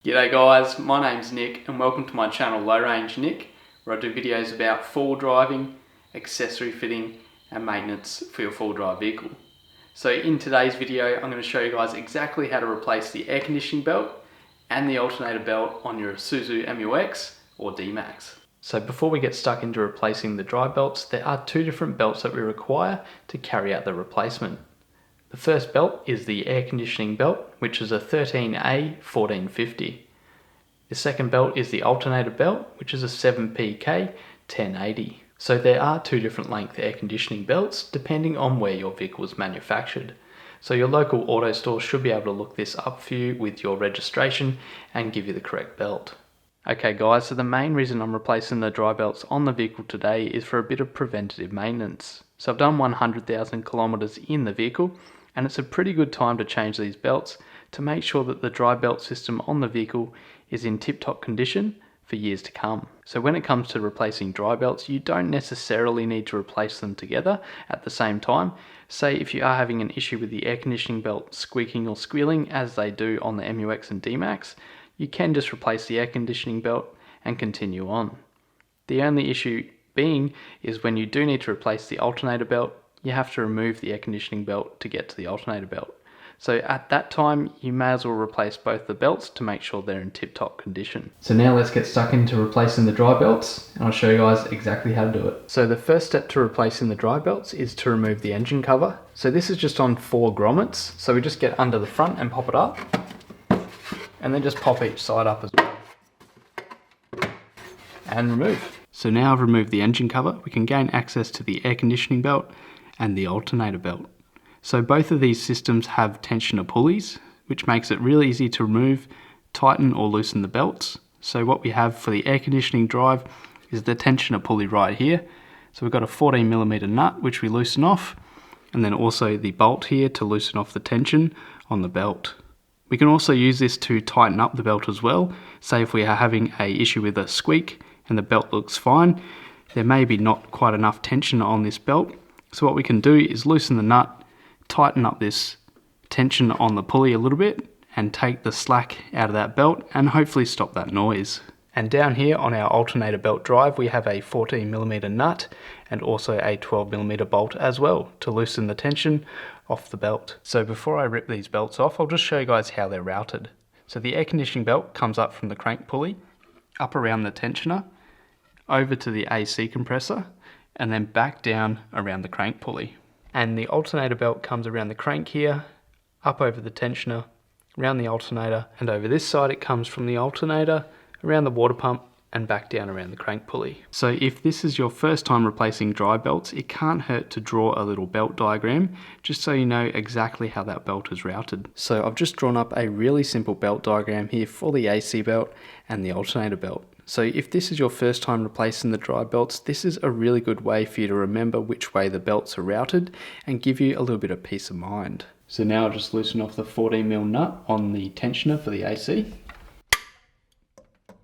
G'day guys, my name's Nick and welcome to my channel Low Range Nick, where I do videos about four-wheel driving, accessory fitting and maintenance for your four-wheel drive vehicle. So in today's video I'm going to show you guys exactly how to replace the air conditioning belt and the alternator belt on your Isuzu Mu-x or D-max. So before we get stuck into replacing the drive belts, there are two different belts that we require to carry out the replacement. The first belt is the air conditioning belt, which is a 13A 1450. The second belt is the alternator belt, which is a 7PK 1080. So there are two different length air conditioning belts depending on where your vehicle is manufactured. So your local auto store should be able to look this up for you with your registration and give you the correct belt. Okay guys, so the main reason I'm replacing the dry belts on the vehicle today is for a bit of preventative maintenance. So I've done 100,000 kilometers in the vehicle, and it's a pretty good time to change these belts to make sure that the dry belt system on the vehicle is in tip-top condition for years to come. So when it comes to replacing dry belts, you don't necessarily need to replace them together at the same time. Say if you are having an issue with the air conditioning belt squeaking or squealing as they do on the Mu-x and D-max, you can just replace the air conditioning belt and continue on. The only issue being is when you do need to replace the alternator belt, you have to remove the air conditioning belt to get to the alternator belt. So at that time, you may as well replace both the belts to make sure they're in tip-top condition. So now let's get stuck into replacing the dry belts, and I'll show you guys exactly how to do it. So the first step to replacing the dry belts is to remove the engine cover. So this is just on 4 grommets. So we just get under the front and pop it up, and then just pop each side up as well. And remove. So now I've removed the engine cover, we can gain access to the air conditioning belt and the alternator belt. So both of these systems have tensioner pulleys, which makes it really easy to remove, tighten or loosen the belts. So what we have for the air conditioning drive is the tensioner pulley right here. So we've got a 14mm nut which we loosen off, and then also the bolt here to loosen off the tension on the belt. We can also use this to tighten up the belt as well. Say if we are having an issue with a squeak and the belt looks fine, there may be not quite enough tension on this belt. So what we can do is loosen the nut, tighten up this tension on the pulley a little bit, and take the slack out of that belt and hopefully stop that noise. And down here on our alternator belt drive, we have a 14mm nut and also a 12mm bolt as well to loosen the tension off the belt. So before I rip these belts off, I'll just show you guys how they're routed. So the air conditioning belt comes up from the crank pulley, up around the tensioner, over to the AC compressor, and then back down around the crank pulley. And the alternator belt comes around the crank here, up over the tensioner, around the alternator, and over this side it comes from the alternator, around the water pump, and back down around the crank pulley. So if this is your first time replacing dry belts, it can't hurt to draw a little belt diagram, just so you know exactly how that belt is routed. So I've just drawn up a really simple belt diagram here for the AC belt and the alternator belt. So if this is your first time replacing the dry belts, this is a really good way for you to remember which way the belts are routed and give you a little bit of peace of mind. So now I'll just loosen off the 14mm nut on the tensioner for the AC.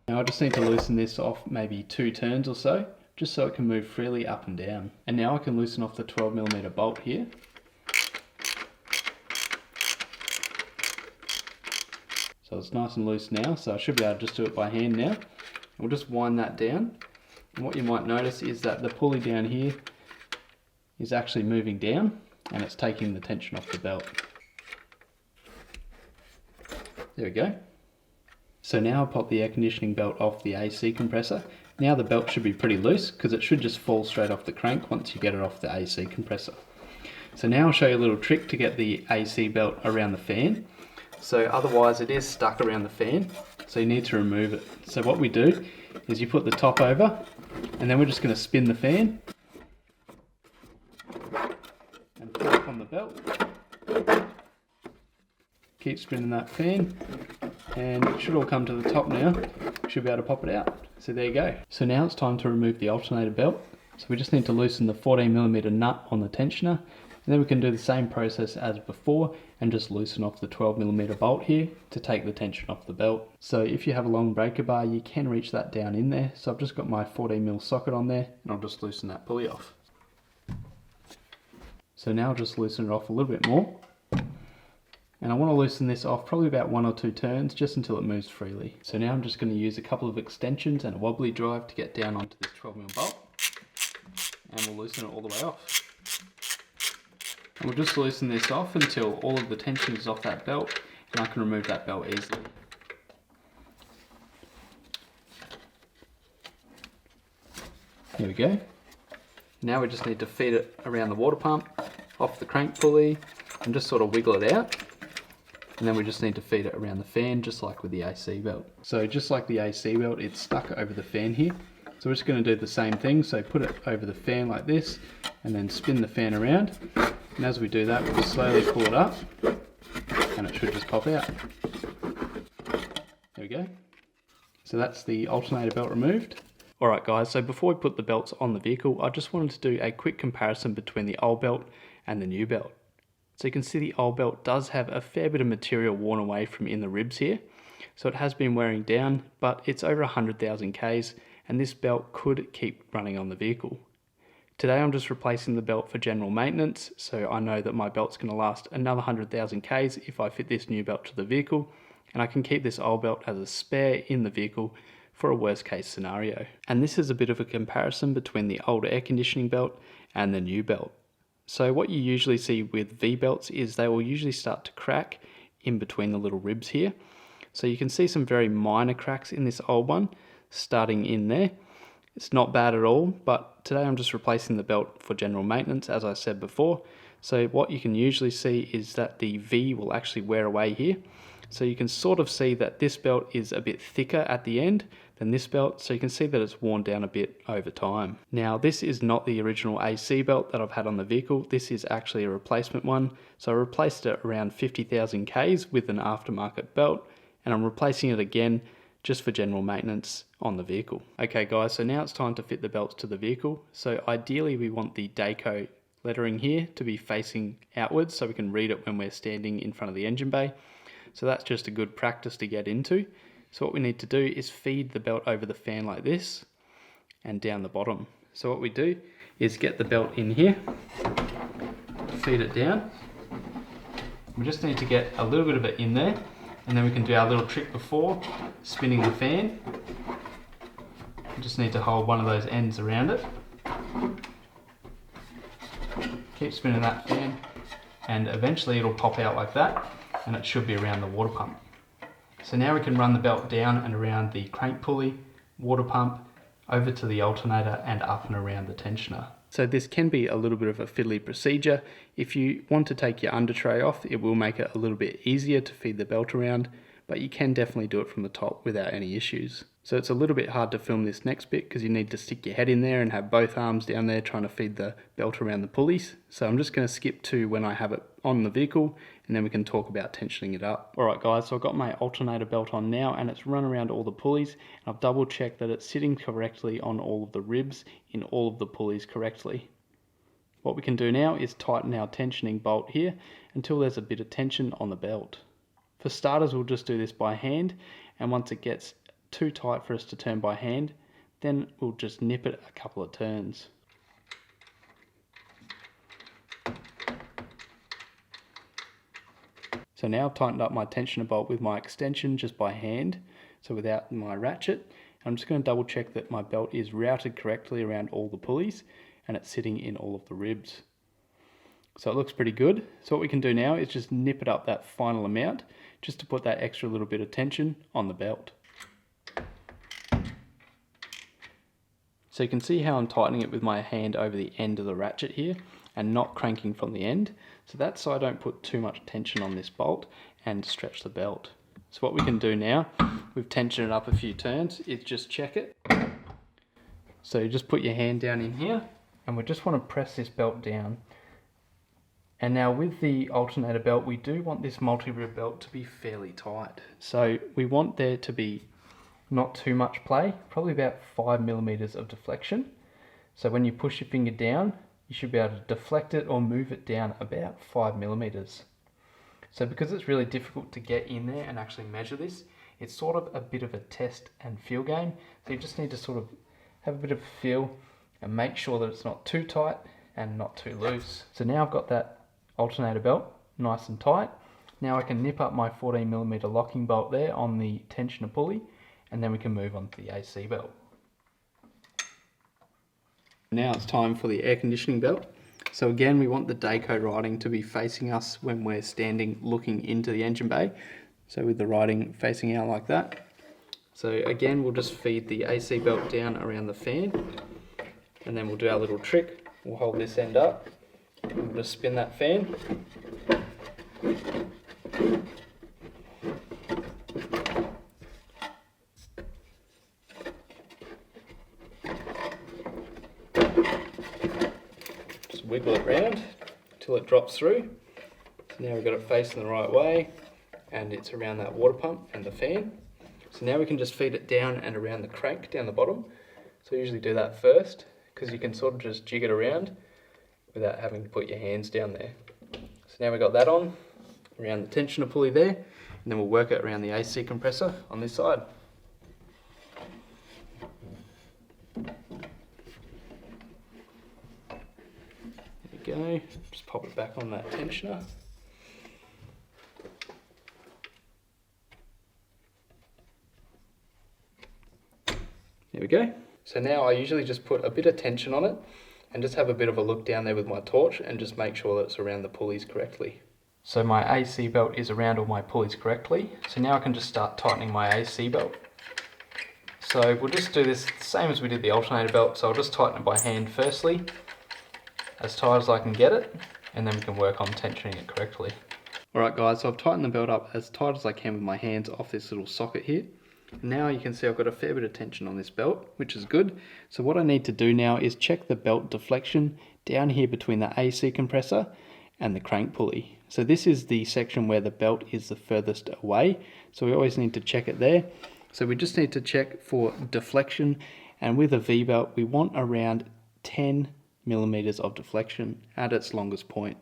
Now I just need to loosen this off maybe 2 turns or so, just so it can move freely up and down. And now I can loosen off the 12mm bolt here. So it's nice and loose now, so I should be able to just do it by hand now. We'll just wind that down, and what you might notice is that the pulley down here is actually moving down and it's taking the tension off the belt. There we go. So now I'll pop the air conditioning belt off the AC compressor. Now the belt should be pretty loose because it should just fall straight off the crank once you get it off the AC compressor. So now I'll show you a little trick to get the AC belt around the fan. So otherwise it is stuck around the fan, so you need to remove it. So what we do is you put the top over, and then we're just going to spin the fan and pull up on the belt. Keep spinning that fan, and it should all come to the top now. We should be able to pop it out. So there you go. So now it's time to remove the alternator belt. So we just need to loosen the 14mm nut on the tensioner, and then we can do the same process as before and just loosen off the 12mm bolt here to take the tension off the belt. So if you have a long breaker bar, you can reach that down in there. So I've just got my 14mm socket on there, and I'll just loosen that pulley off. So now I'll just loosen it off a little bit more. And I want to loosen this off probably about 1 or 2 turns just until it moves freely. So now I'm just going to use a couple of extensions and a wobbly drive to get down onto this 12mm bolt. And we'll loosen it all the way off. And we'll just loosen this off until all of the tension is off that belt and I can remove that belt easily. There we go. Now we just need to feed it around the water pump, off the crank pulley, and just sort of wiggle it out. And then we just need to feed it around the fan, just like with the AC belt. So just like the AC belt, it's stuck over the fan here. So we're just going to do the same thing. So put it over the fan like this, and then spin the fan around. And as we do that, we'll slowly pull it up, and it should just pop out. There we go. So that's the alternator belt removed. Alright guys, so before we put the belts on the vehicle, I just wanted to do a quick comparison between the old belt and the new belt. So you can see the old belt does have a fair bit of material worn away from in the ribs here. So it has been wearing down, but it's over 100,000 Ks and this belt could keep running on the vehicle. Today I'm just replacing the belt for general maintenance, so I know that my belt's going to last another 100,000 Ks if I fit this new belt to the vehicle, and I can keep this old belt as a spare in the vehicle for a worst case scenario. And this is a bit of a comparison between the old air conditioning belt and the new belt. So what you usually see with V-belts is they will usually start to crack in between the little ribs here. So you can see some very minor cracks in this old one starting in there. It's not bad at all, but today I'm just replacing the belt for general maintenance, as I said before. So what you can usually see is that the V will actually wear away here. So you can sort of see that this belt is a bit thicker at the end than this belt, so you can see that it's worn down a bit over time. Now this is not the original AC belt that I've had on the vehicle, this is actually a replacement one. So I replaced it around 50,000 Ks with an aftermarket belt, and I'm replacing it again just for general maintenance on the vehicle. Okay guys, so now it's time to fit the belts to the vehicle. So ideally we want the Dayco lettering here to be facing outwards so we can read it when we're standing in front of the engine bay. So that's just a good practice to get into. So what we need to do is feed the belt over the fan like this and down the bottom. So what we do is get the belt in here, feed it down. We just need to get a little bit of it in there, and then we can do our little trick before, spinning the fan. We just need to hold one of those ends around it. Keep spinning that fan, and eventually it'll pop out like that, and it should be around the water pump. So now we can run the belt down and around the crank pulley, water pump, over to the alternator and up and around the tensioner. So this can be a little bit of a fiddly procedure. If you want to take your under tray off, it will make it a little bit easier to feed the belt around, but you can definitely do it from the top without any issues. So it's a little bit hard to film this next bit because you need to stick your head in there and have both arms down there trying to feed the belt around the pulleys. So I'm just going to skip to when I have it on the vehicle, and then we can talk about tensioning it up. Alright guys, so I've got my alternator belt on now and it's run around all the pulleys, and I've double checked that it's sitting correctly on all of the ribs in all of the pulleys correctly. What we can do now is tighten our tensioning bolt here until there's a bit of tension on the belt. For starters, we'll just do this by hand, and once it gets too tight for us to turn by hand, then we'll just nip it a couple of turns. So now I've tightened up my tensioner bolt with my extension just by hand, so without my ratchet. I'm just going to double check that my belt is routed correctly around all the pulleys and it's sitting in all of the ribs. So it looks pretty good. So what we can do now is just nip it up that final amount just to put that extra little bit of tension on the belt. So you can see how I'm tightening it with my hand over the end of the ratchet here and not cranking from the end. So that's so I don't put too much tension on this bolt and stretch the belt. So what we can do now, we've tensioned it up a few turns, is just check it. So you just put your hand down in here and we just want to press this belt down. And now with the alternator belt, we do want this multi-rib belt to be fairly tight. So we want there to be not too much play, probably about 5mm of deflection. So when you push your finger down, you should be able to deflect it or move it down about 5mm. So because it's really difficult to get in there and actually measure this, it's sort of a bit of a test and feel game. So you just need to sort of have a bit of a feel and make sure that it's not too tight and not too loose. So now I've got that alternator belt nice and tight. Now I can nip up my 14mm locking bolt there on the tensioner pulley, and then we can move on to the AC belt. Now it's time for the air conditioning belt. So again, we want the Dayco writing to be facing us when we're standing looking into the engine bay. So with the writing facing out like that. So again, we'll just feed the AC belt down around the fan, and then we'll do our little trick. We'll hold this end up, and we'll just spin that fan. Just wiggle it around until it drops through. So now we've got it facing the right way, and it's around that water pump and the fan. So now we can just feed it down and around the crank down the bottom. So I usually do that first, because you can sort of just jig it around without having to put your hands down there. So now we've got that on, around the tensioner pulley there, and then we'll work it around the AC compressor on this side. There we go, just pop it back on that tensioner. There we go. So now I usually just put a bit of tension on it and just have a bit of a look down there with my torch and just make sure that it's around the pulleys correctly. So my AC belt is around all my pulleys correctly. So now I can just start tightening my AC belt. So we'll just do this the same as we did the alternator belt. So I'll just tighten it by hand firstly, as tight as I can get it, and then we can work on tensioning it correctly. Alright guys, so I've tightened the belt up as tight as I can with my hands off this little socket here. Now you can see I've got a fair bit of tension on this belt, which is good. So what I need to do now is check the belt deflection down here between the AC compressor and the crank pulley. So this is the section where the belt is the furthest away. So we always need to check it there. So we just need to check for deflection, and with a V-belt we want around 10mm of deflection at its longest point.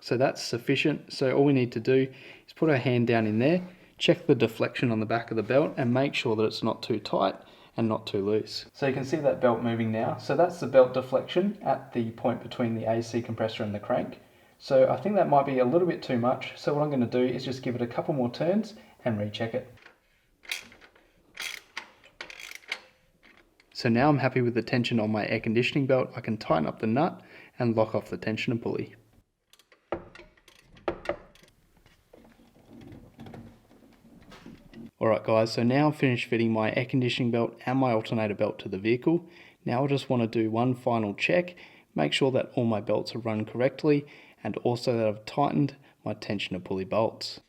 So that's sufficient. So all we need to do is put our hand down in there, check the deflection on the back of the belt, and make sure that it's not too tight and not too loose. So you can see that belt moving now. So that's the belt deflection at the point between the AC compressor and the crank. So I think that might be a little bit too much. So what I'm going to do is just give it a couple more turns and recheck it. So now I'm happy with the tension on my air conditioning belt. I can tighten up the nut and lock off the tensioner pulley. Alright guys, so now I've finished fitting my air conditioning belt and my alternator belt to the vehicle. Now I just want to do one final check, make sure that all my belts are run correctly, and also that I've tightened my tensioner pulley bolts.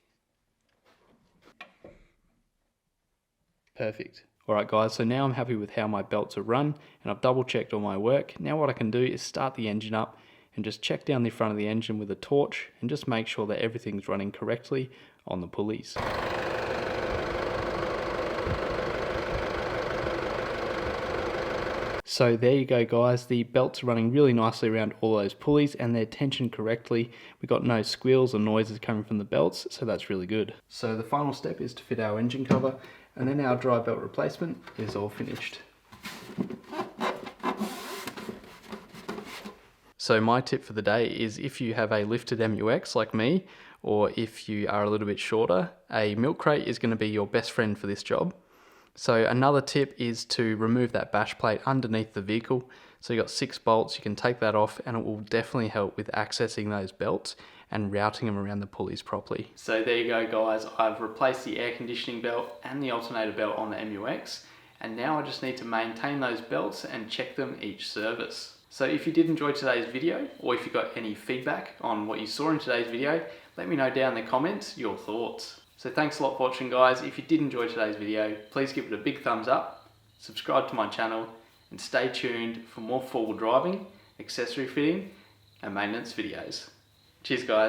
Perfect. Alright guys, so now I'm happy with how my belts are run, and I've double checked all my work. Now what I can do is start the engine up and just check down the front of the engine with a torch and just make sure that everything's running correctly on the pulleys. So there you go guys, the belts are running really nicely around all those pulleys and they're tensioned correctly. We've got no squeals or noises coming from the belts, so that's really good. So the final step is to fit our engine cover, and then our dry belt replacement is all finished. So my tip for the day is, if you have a lifted MU-x like me, or if you are a little bit shorter, a milk crate is going to be your best friend for this job. So another tip is to remove that bash plate underneath the vehicle. So you've got 6 bolts, you can take that off and it will definitely help with accessing those belts and routing them around the pulleys properly. So there you go guys, I've replaced the air conditioning belt and the alternator belt on the MU-x, and now I just need to maintain those belts and check them each service. So if you did enjoy today's video, or if you got any feedback on what you saw in today's video, let me know down in the comments your thoughts. So thanks a lot for watching guys. If you did enjoy today's video, please give it a big thumbs up, subscribe to my channel, and stay tuned for more four-wheel driving, accessory fitting, and maintenance videos. Cheers guys.